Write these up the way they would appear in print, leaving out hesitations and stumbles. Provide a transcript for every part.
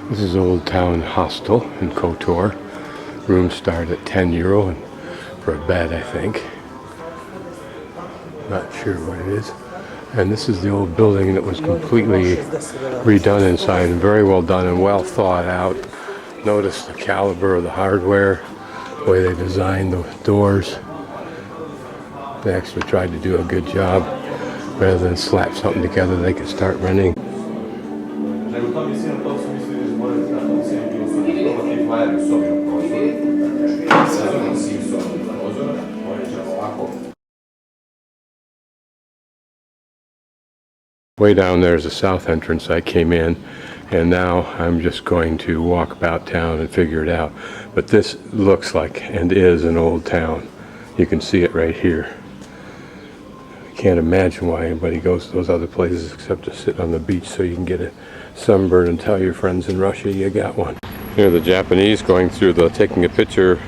This is Old Town Hostel in Kotor. Rooms start at €10 and for a bed, I think. Not sure what it is. And this is the old building that was completely redone inside and very well done and well thought out. Notice the caliber of the hardware, the way they designed the doors. They actually tried to do a good job. Rather than slap something together, they could start renting. Way down there is the south entrance I came in, and now I'm just going to walk about town and figure it out. But this looks like and is an old town. You can see it right here. I can't imagine why anybody goes to those other places except to sit on the beach so you can get a sunburn and tell your friends in Russia you got one. Here are the Japanese going through taking a picture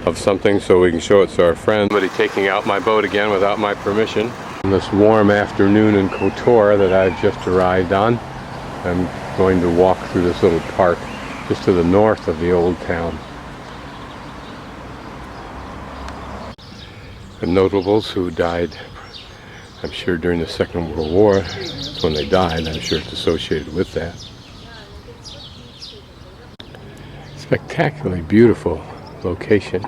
of something so we can show it to our friends. Somebody taking out my boat again without my permission. On this warm afternoon in Kotor that I've just arrived on, I'm going to walk through this little park just to the north of the old town. The notables who died, I'm sure during the Second World War, that's when they died, I'm sure it's associated with that. Spectacularly beautiful location.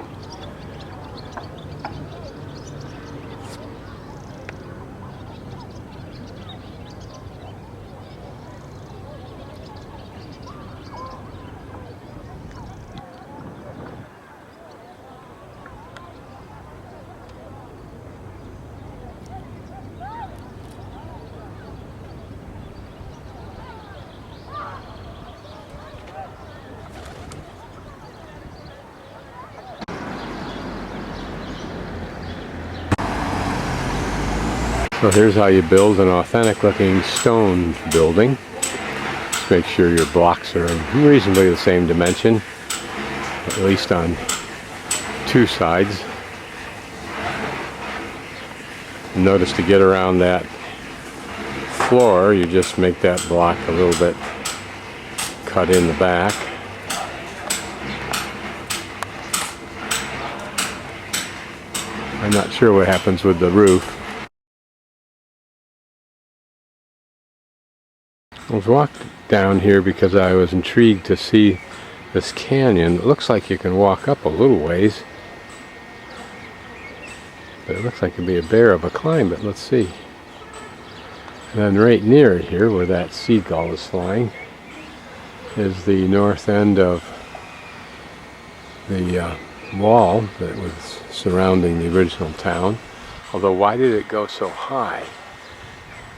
So here's how you build an authentic looking stone building. Just make sure your blocks are reasonably the same dimension, at least on two sides. Notice to get around that floor, you just make that block a little bit cut in the back. I'm not sure what happens with the roof. I was walking down here because I was intrigued to see this canyon. It looks like you can walk up a little ways, but it looks like it'd be a bear of a climb, but let's see. And then right near it here, where that seagull is flying, is the north end of the wall that was surrounding the original town. Although, why did it go so high?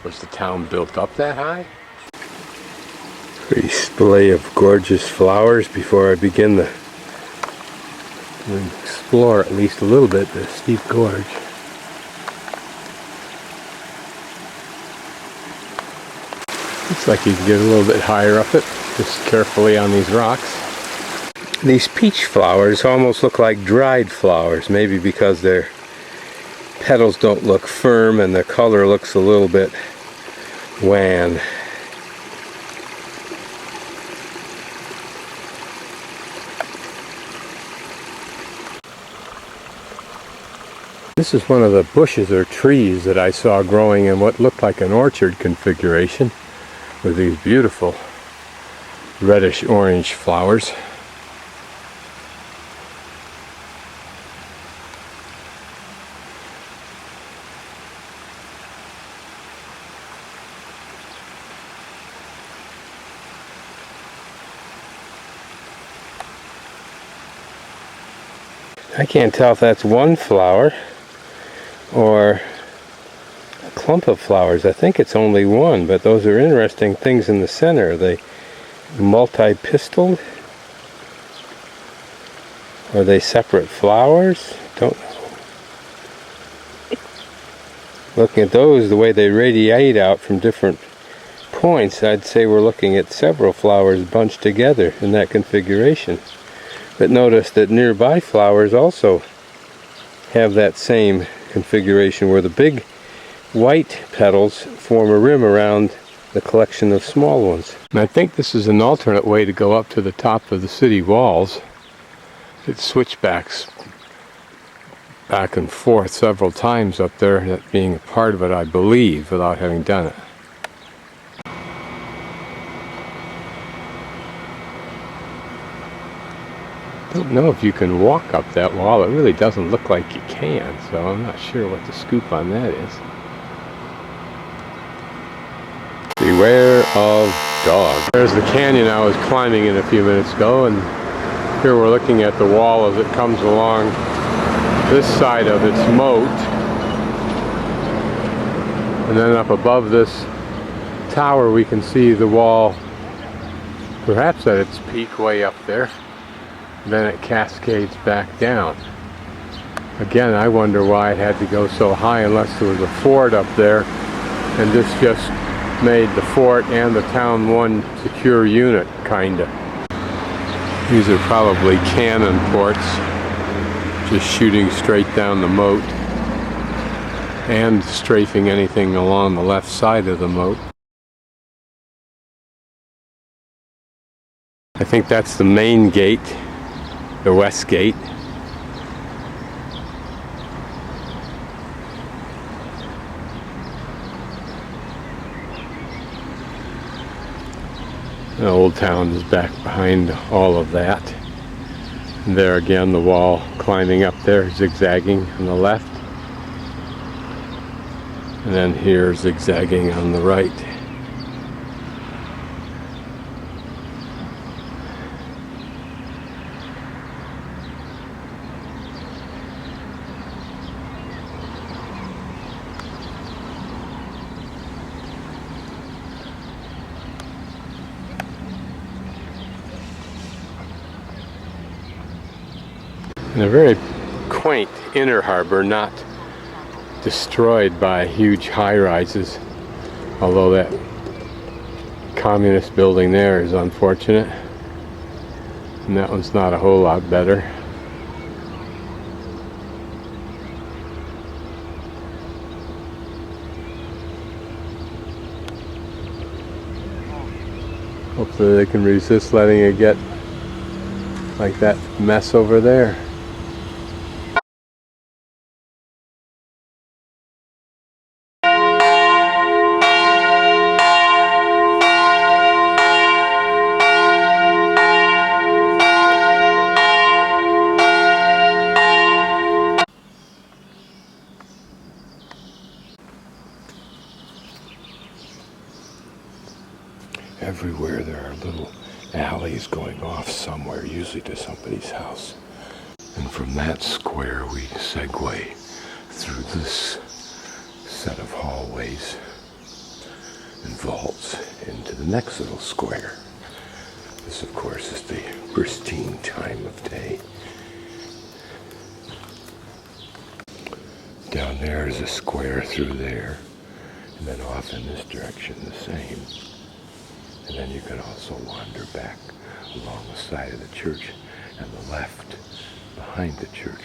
Was the town built up that high? Display of gorgeous flowers before I begin to explore at least a little bit the steep gorge. Looks like you can get a little bit higher up it, just carefully on these rocks. These peach flowers almost look like dried flowers, maybe because their petals don't look firm and the color looks a little bit wan. This is one of the bushes or trees that I saw growing in what looked like an orchard configuration with these beautiful reddish orange flowers. I can't tell if that's one flower or a clump of flowers. I think it's only one, but those are interesting things in the center. Are they multi-pistiled? Are they separate flowers? Don't know. Looking at those, the way they radiate out from different points, I'd say we're looking at several flowers bunched together in that configuration. But notice that nearby flowers also have that same configuration where the big white petals form a rim around the collection of small ones. And I think this is an alternate way to go up to the top of the city walls. It switchbacks back and forth several times up there, that being a part of it, I believe, without having done it. I don't know if you can walk up that wall. It really doesn't look like you can, so I'm not sure what the scoop on that is. Beware of dogs. There's the canyon I was climbing in a few minutes ago, and here we're looking at the wall as it comes along this side of its moat. And then up above this tower we can see the wall perhaps at its peak way up there. Then it cascades back down. Again, I wonder why it had to go so high unless there was a fort up there, and this just made the fort and the town one secure unit, kinda. These are probably cannon ports, just shooting straight down the moat and strafing anything along the left side of the moat. I think that's the main gate. The west gate. The old town is back behind all of that. And there again, the wall climbing up there, zigzagging on the left. And then here, zigzagging on the right. And a very quaint inner harbor, not destroyed by huge high-rises, although that communist building there is unfortunate, and that one's not a whole lot better. Hopefully they can resist letting it get like that mess over there. Everywhere there are little alleys going off somewhere, usually to somebody's house. And from that square we segue through this set of hallways and vaults into the next little square. This, of course, is the pristine time of day. Down there is a square through there, and then off in this direction the same. And then you can also wander back along the side of the church and the left behind the church.